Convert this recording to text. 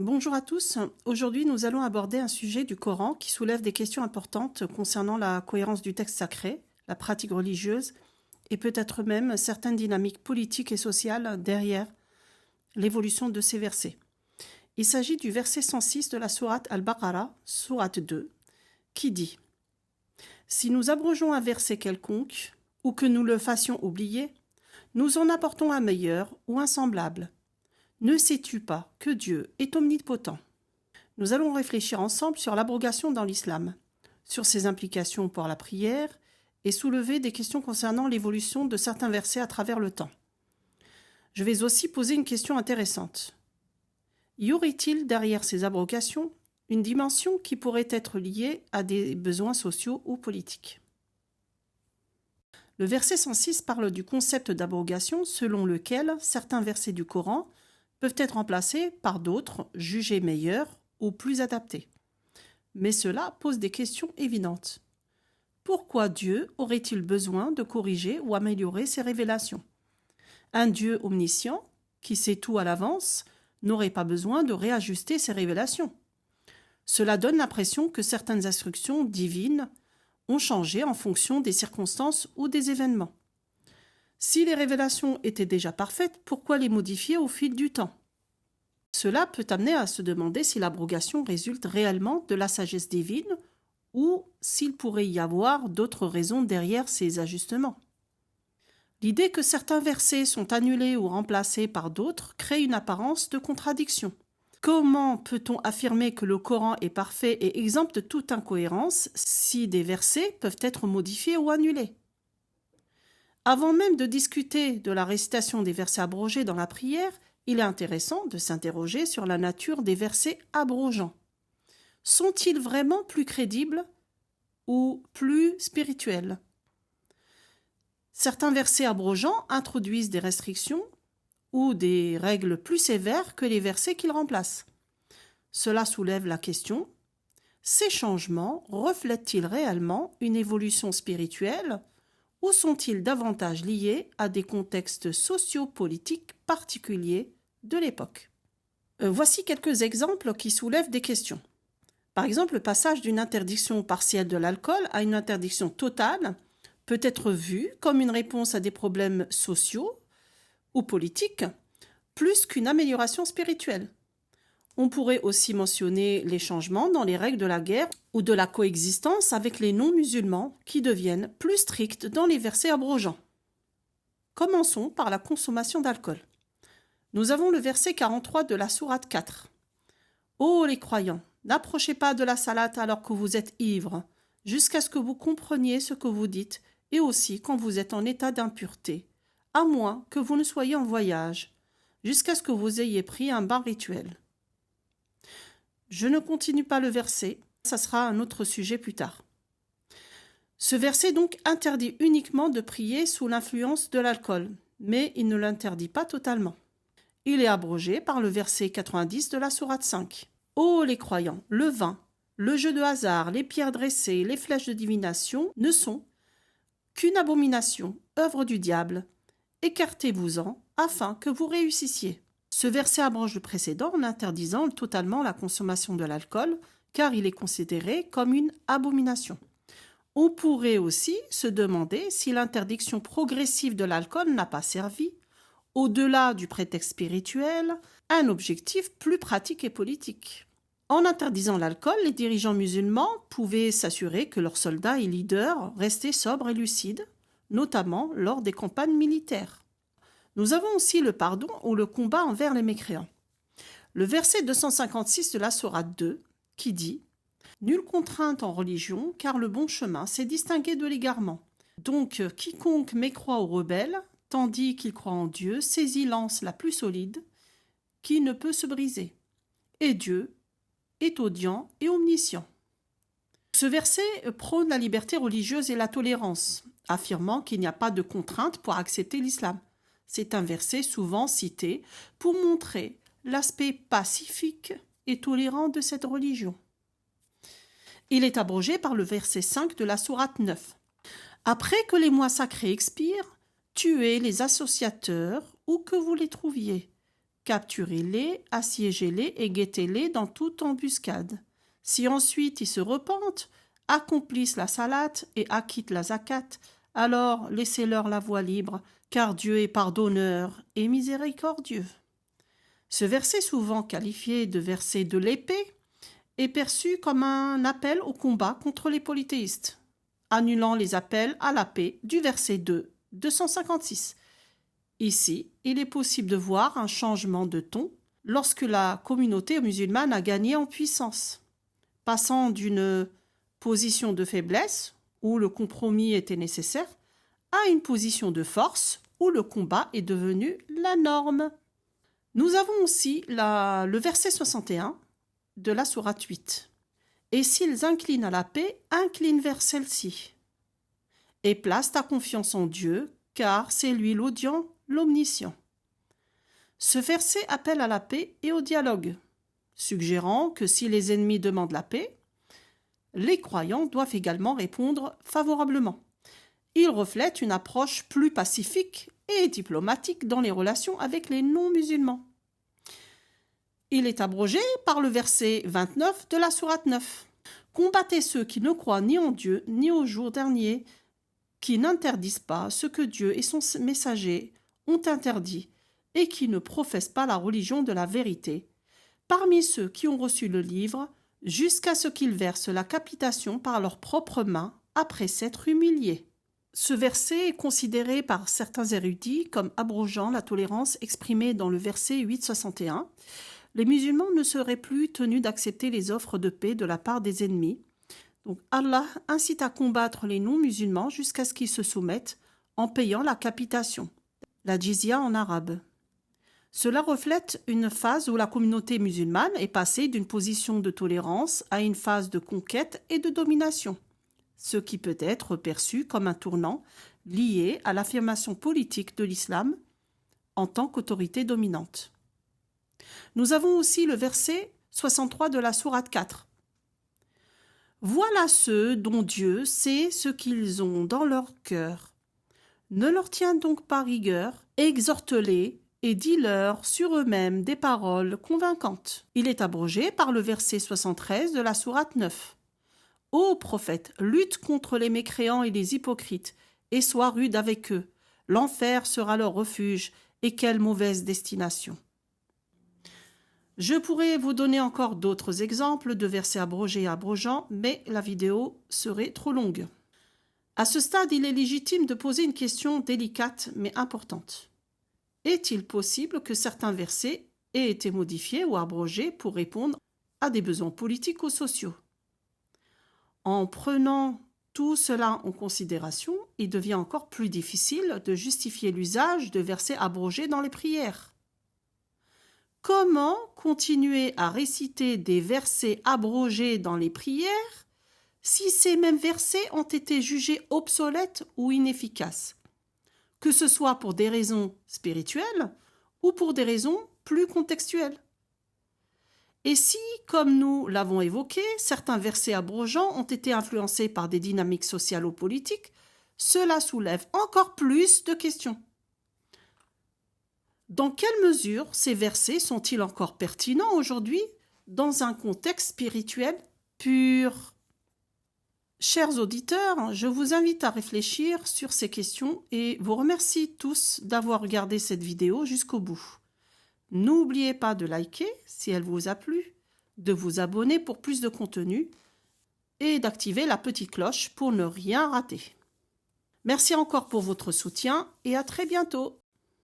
Bonjour à tous. Aujourd'hui, nous allons aborder un sujet du Coran qui soulève des questions importantes concernant la cohérence du texte sacré, la pratique religieuse et peut-être même certaines dynamiques politiques et sociales derrière l'évolution de ces versets. Il s'agit du verset 106 de la sourate Al-Baqarah, sourate 2, qui dit « Si nous abrogeons un verset quelconque, ou que nous le fassions oublier, nous en apportons un meilleur ou un semblable. Ne sais-tu pas que Dieu est omnipotent ?» Nous allons réfléchir ensemble sur l'abrogation dans l'islam, sur ses implications pour la prière et soulever des questions concernant l'évolution de certains versets à travers le temps. Je vais aussi poser une question intéressante. Y aurait-il derrière ces abrogations une dimension qui pourrait être liée à des besoins sociaux ou politiques? Le verset 106 parle du concept d'abrogation selon lequel certains versets du Coran peuvent être remplacés par d'autres jugés meilleurs ou plus adaptés. Mais cela pose des questions évidentes. Pourquoi Dieu aurait-il besoin de corriger ou améliorer ses révélations? Un Dieu omniscient, qui sait tout à l'avance, n'aurait pas besoin de réajuster ses révélations. Cela donne l'impression que certaines instructions divines ont changé en fonction des circonstances ou des événements. Si les révélations étaient déjà parfaites, pourquoi les modifier au fil du temps? Cela peut amener à se demander si l'abrogation résulte réellement de la sagesse divine ou s'il pourrait y avoir d'autres raisons derrière ces ajustements. L'idée que certains versets sont annulés ou remplacés par d'autres crée une apparence de contradiction. Comment peut-on affirmer que le Coran est parfait et exempt de toute incohérence si des versets peuvent être modifiés ou annulés? Avant même de discuter de la récitation des versets abrogés dans la prière, il est intéressant de s'interroger sur la nature des versets abrogeants. Sont-ils vraiment plus crédibles ou plus spirituels? Certains versets abrogeants introduisent des restrictions ou des règles plus sévères que les versets qu'ils remplacent. Cela soulève la question: ces changements reflètent-ils réellement une évolution spirituelle ou sont-ils davantage liés à des contextes socio-politiques particuliers de l'époque? Voici quelques exemples qui soulèvent des questions. Par exemple, le passage d'une interdiction partielle de l'alcool à une interdiction totale peut être vu comme une réponse à des problèmes sociaux ou politiques, plus qu'une amélioration spirituelle. On pourrait aussi mentionner les changements dans les règles de la guerre ou de la coexistence avec les non-musulmans qui deviennent plus strictes dans les versets abrogeants. Commençons par la consommation d'alcool. Nous avons le verset 43 de la sourate 4. « Ô les croyants, n'approchez pas de la salate alors que vous êtes ivres, jusqu'à ce que vous compreniez ce que vous dites, et aussi quand vous êtes en état d'impureté, à moins que vous ne soyez en voyage, jusqu'à ce que vous ayez pris un bain rituel. » Je ne continue pas le verset, ça sera un autre sujet plus tard. Ce verset donc interdit uniquement de prier sous l'influence de l'alcool, mais il ne l'interdit pas totalement. Il est abrogé par le verset 90 de la sourate 5. « Ô les croyants, le vin, le jeu de hasard, les pierres dressées, les flèches de divination ne sont qu'une abomination, œuvre du diable. Écartez-vous-en afin que vous réussissiez. » Ce verset abroge le précédent en interdisant totalement la consommation de l'alcool, car il est considéré comme une abomination. On pourrait aussi se demander si l'interdiction progressive de l'alcool n'a pas servi, au-delà du prétexte spirituel, à un objectif plus pratique et politique. En interdisant l'alcool, les dirigeants musulmans pouvaient s'assurer que leurs soldats et leaders restaient sobres et lucides, notamment lors des campagnes militaires. Nous avons aussi le pardon ou le combat envers les mécréants. Le verset 256 de la sourate 2 qui dit « Nulle contrainte en religion, car le bon chemin s'est distingué de l'égarement. Donc quiconque mécroit ou rebelle, tandis qu'il croit en Dieu, saisit l'anse la plus solide, qui ne peut se briser. Et Dieu est audient et omniscient. » Ce verset prône la liberté religieuse et la tolérance, affirmant qu'il n'y a pas de contrainte pour accepter l'islam. C'est un verset souvent cité pour montrer l'aspect pacifique et tolérant de cette religion. Il est abrogé par le verset 5 de la sourate 9. Après que les mois sacrés expirent, tuez les associateurs où que vous les trouviez, capturez-les, assiégez-les et guettez-les dans toute embuscade. Si ensuite ils se repentent, accomplissent la salate et acquittent la zakat, alors laissez-leur la voie libre, car Dieu est pardonneur et miséricordieux. Ce verset, souvent qualifié de verset de l'épée, est perçu comme un appel au combat contre les polythéistes, annulant les appels à la paix du verset 2, 256. Ici, il est possible de voir un changement de ton lorsque la communauté musulmane a gagné en puissance, passant d'une position de faiblesse, où le compromis était nécessaire, à une position de force, où le combat est devenu la norme. Nous avons aussi le verset 61 de la sourate 8. « Et s'ils inclinent à la paix, incline vers celle-ci. Et place ta confiance en Dieu, car c'est lui l'audient, l'omniscient. » Ce verset appelle à la paix et au dialogue, suggérant que si les ennemis demandent la paix, les croyants doivent également répondre favorablement. Il reflète une approche plus pacifique et diplomatique dans les relations avec les non-musulmans. Il est abrogé par le verset 29 de la sourate 9. « Combattez ceux qui ne croient ni en Dieu ni au jour dernier, qui n'interdisent pas ce que Dieu et son messager ont interdit, et qui ne professent pas la religion de la vérité, parmi ceux qui ont reçu le livre, jusqu'à ce qu'ils versent la capitation par leurs propres mains, après s'être humiliés. » Ce verset est considéré par certains érudits comme abrogeant la tolérance exprimée dans le verset 8,61. Les musulmans ne seraient plus tenus d'accepter les offres de paix de la part des ennemis. Donc Allah incite à combattre les non-musulmans jusqu'à ce qu'ils se soumettent en payant la capitation, la jizya en arabe. Cela reflète une phase où la communauté musulmane est passée d'une position de tolérance à une phase de conquête et de domination, ce qui peut être perçu comme un tournant lié à l'affirmation politique de l'islam en tant qu'autorité dominante. Nous avons aussi le verset 63 de la sourate 4. « Voilà ceux dont Dieu sait ce qu'ils ont dans leur cœur. Ne leur tiens donc pas rigueur, exhorte-les et dis-leur sur eux-mêmes des paroles convaincantes. » Il est abrogé par le verset 73 de la sourate 9. « Ô prophète, lutte contre les mécréants et les hypocrites, et sois rude avec eux. L'enfer sera leur refuge, et quelle mauvaise destination. » Je pourrais vous donner encore d'autres exemples de versets abrogés et abrogeants, mais la vidéo serait trop longue. À ce stade, il est légitime de poser une question délicate mais importante. Est-il possible que certains versets aient été modifiés ou abrogés pour répondre à des besoins politiques ou sociaux? En prenant tout cela en considération, il devient encore plus difficile de justifier l'usage de versets abrogés dans les prières. Comment continuer à réciter des versets abrogés dans les prières si ces mêmes versets ont été jugés obsolètes ou inefficaces, que ce soit pour des raisons spirituelles ou pour des raisons plus contextuelles? Et si, comme nous l'avons évoqué, certains versets abrogeants ont été influencés par des dynamiques sociales ou politiques, cela soulève encore plus de questions. Dans quelle mesure ces versets sont-ils encore pertinents aujourd'hui dans un contexte spirituel pur? Chers auditeurs, je vous invite à réfléchir sur ces questions et vous remercie tous d'avoir regardé cette vidéo jusqu'au bout. N'oubliez pas de liker si elle vous a plu, de vous abonner pour plus de contenu et d'activer la petite cloche pour ne rien rater. Merci encore pour votre soutien et à très bientôt.